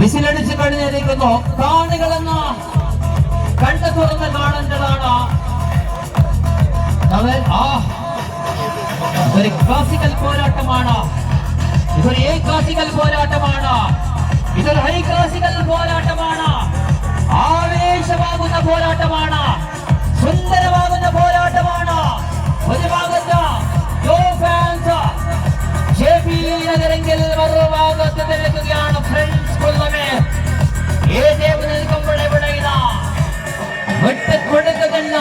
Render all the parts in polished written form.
വിസിലടിച്ച് കഴിഞ്ഞിരിക്കുന്നു. കാണികളെന്ന കണ്ടു തുറന്ന് കാണേണ്ടതാണ്. ഒരു ക്ലാസിക്കൽ പോരാട്ടമാണ്. ഇതൊരു എ ക്ലാസിക്കൽ പോരാട്ടമാണ്. ഇതൊരു ഹൈ ക്ലാസിക്കൽ പോരാട്ടമാണ്. ആവേശമാകുന്ന പോരാട്ടമാണ്. സുന്ദരമാകുന്ന പോരാട്ടമാണ്. ഒരു ഭാഗത്ത് ഫാൻസ് ജെപി നഗരെങ്കിൽ മറുഭാഗത്ത് നിൽക്കുകയാണ് ഫ്രണ്ട്സ് കൊല്ലമേ. നിൽക്കുമ്പോൾ ഇവിടെ ഇതാ വെട്ടിക്കൊടുക്കുന്ന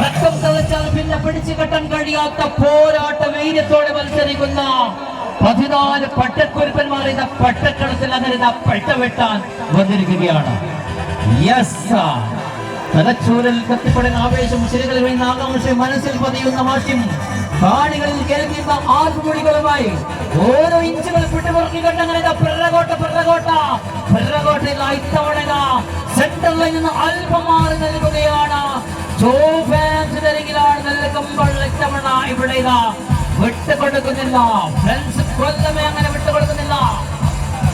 രക്തം തളിച്ചാൽ പിന്നെ പിടിച്ചു കെട്ടാൻ കഴിയാത്ത പോരാട്ട വീര്യത്തോടെ മത്സരിക്കുന്ന 14 പട്ടക്കുരുപ്പന്മാർ ഇതാ പട്ടക്കളത്തിൽ അങ്ങനെ പെട്ടവെട്ടാൻ വന്നിരിക്കുകയാണ്. തലച്ചൂരിൽ കത്തിപ്പെടുന്ന ആവേശം, ശരികളിൽ വീഴുന്ന ആകാംക്ഷയും, മനസ്സിൽ പതിയുന്ന മാറ്റം, കാണികളിൽ കേൾക്കുന്ന ആർപ്പുമൊഴികളുമായി ഓരോ ഇഞ്ചുകൾ പിടിമുറുക്കി കണ്ടങ്ങനെ പിറകോട്ടയിൽ ഇത്തവണ സെന്ററിൽ നിന്ന് അല്പം മാറി നൽകുകയാണ്. നൽകുമ്പോൾ ഇത്തവണ ഇവിടെ വിട്ടുകൊടുക്കുന്നില്ല. ഫ്രണ്ട്സ് കൊല്ലമേ അങ്ങനെ വിട്ടുകൊടുക്കുന്നില്ല.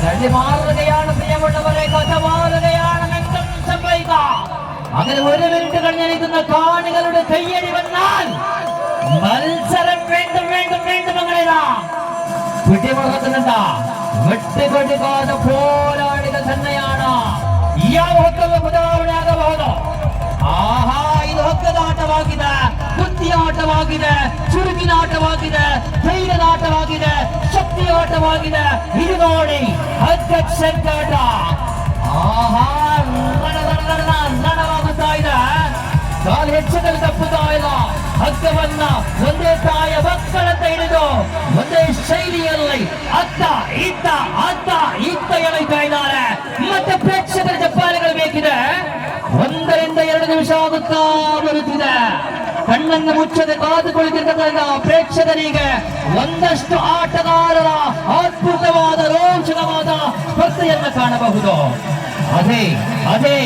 തള്ളി മാറുകയാണ്. പ്രിയമുള്ളവരെ, കഥ മാറുകയാണ്. സംഭവിക്കുക അങ്ങനെ 1 മിനിറ്റ് കഴിഞ്ഞിരിക്കുന്ന കാണികളുടെ കയ്യടി വന്നാൽ മത്സരം വീണ്ടും അങ്ങനെ പിടിമുറുക്കുന്നുണ്ട്. വിട്ടുകൊടുക്കാതെ പോരാളികൾ തന്നെയാണ്. ಇದು ಹೊಕ್ಕದಾಟವಾಗಿದೆ, ಬುದ್ಧಿಯಾಟವಾಗಿದೆ, ಚುರುಕಿನಾಟವಾಗಿದೆ, ಧೈರ್ಯದಾಟವಾಗಿದೆ, ಶಕ್ತಿಯಾಟವಾಗಿದೆ. ಇದು ನೋಡಿ ಅಧ್ಯಕ್ಷಾಟ ರಣವಾಗುತ್ತಾ ಇದೆ. ಕಾಲು ಹೆಚ್ಚುಗಳು ತಪ್ಪುತ್ತಾ ಇಲ್ಲ. ಹಗ್ಗವನ್ನ ಒಂದೇ ತಾಯ ಮಕ್ಕಳಂತ ಹಿಡಿದು ಒಂದೇ ಶೈಲಿಯಲ್ಲಿ ಅತ್ತ ಇತ್ತ ಎಳೆಯುತ್ತಾ ಇದ್ದಾರೆ. ಮತ್ತೆ ಪ್ರೇಕ್ಷಕರ ಚಪ್ಪಾಳೆಗಳು ಬೇಕಿದೆ. 1 ರಿಂದ 2 ನಿಮಿಷ ಆಗುತ್ತಾ ಬರುತ್ತಿದೆ. ಕಣ್ಣನ್ನು ಮುಚ್ಚದೆ ಕಾದು ಕುಳಿತಿರ್ತಕ್ಕಂಥ ಪ್ರೇಕ್ಷಕರಿಗೆ ಒಂದಷ್ಟು ಆಟಗಾರರ ಅದ್ಭುತವಾದ ರೋಚಕವಾದ ಸ್ಪರ್ಧೆಯನ್ನು ಕಾಣಬಹುದು. അതെ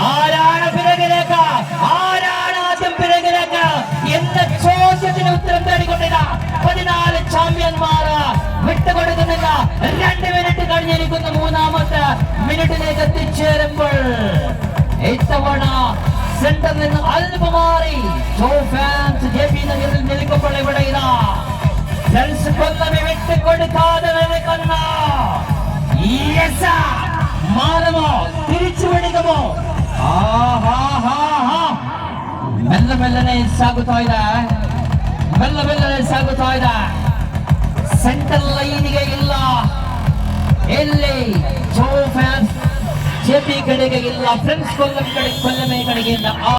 ആരാണ് പിറകിലേക്ക്, ആരാണ് ആദ്യം പിറകിലേക്ക് എന്ന ചോദ്യത്തിന് ഉത്തരം തേടിക്കൊണ്ടില്ല. 14 ചാമ്പ്യന്മാർ വിട്ടുകൊടുക്കുന്നില്ല. 2 മിനിറ്റ് കഴിഞ്ഞിരിക്കുന്ന 3ാമത്തെ മിനിറ്റിലേക്ക് എത്തിച്ചേരുമ്പോൾ ഇത്തവണ സെന്ററിൽ നിന്ന് അല്പം മാറി ഫാൻസ് ജെപി നഗറിൽ നിൽക്കുമ്പോൾ ഇവിടെ കൊല്ലമേ വിട്ടുകൊടുക്കാതെ നിൽക്കുന്ന മാറുമോ, തിരിച്ചു പിടിക്കുമോ? ಮೆಲ್ಲನೆ ಸಾಗುತ್ತಾ ಇದೆ. ಸೆಂಟರ್ ಲೈನ್ಗೆ ಇಲ್ಲ, ಎಲ್ಲಿ ಜೆಪಿ ಕಡೆಗೆ ಇಲ್ಲ, ಫ್ರೆಂಡ್ಸ್ ಕೊಲ್ಲಮೆ ಕಡೆಗೆ ಇಲ್ಲ.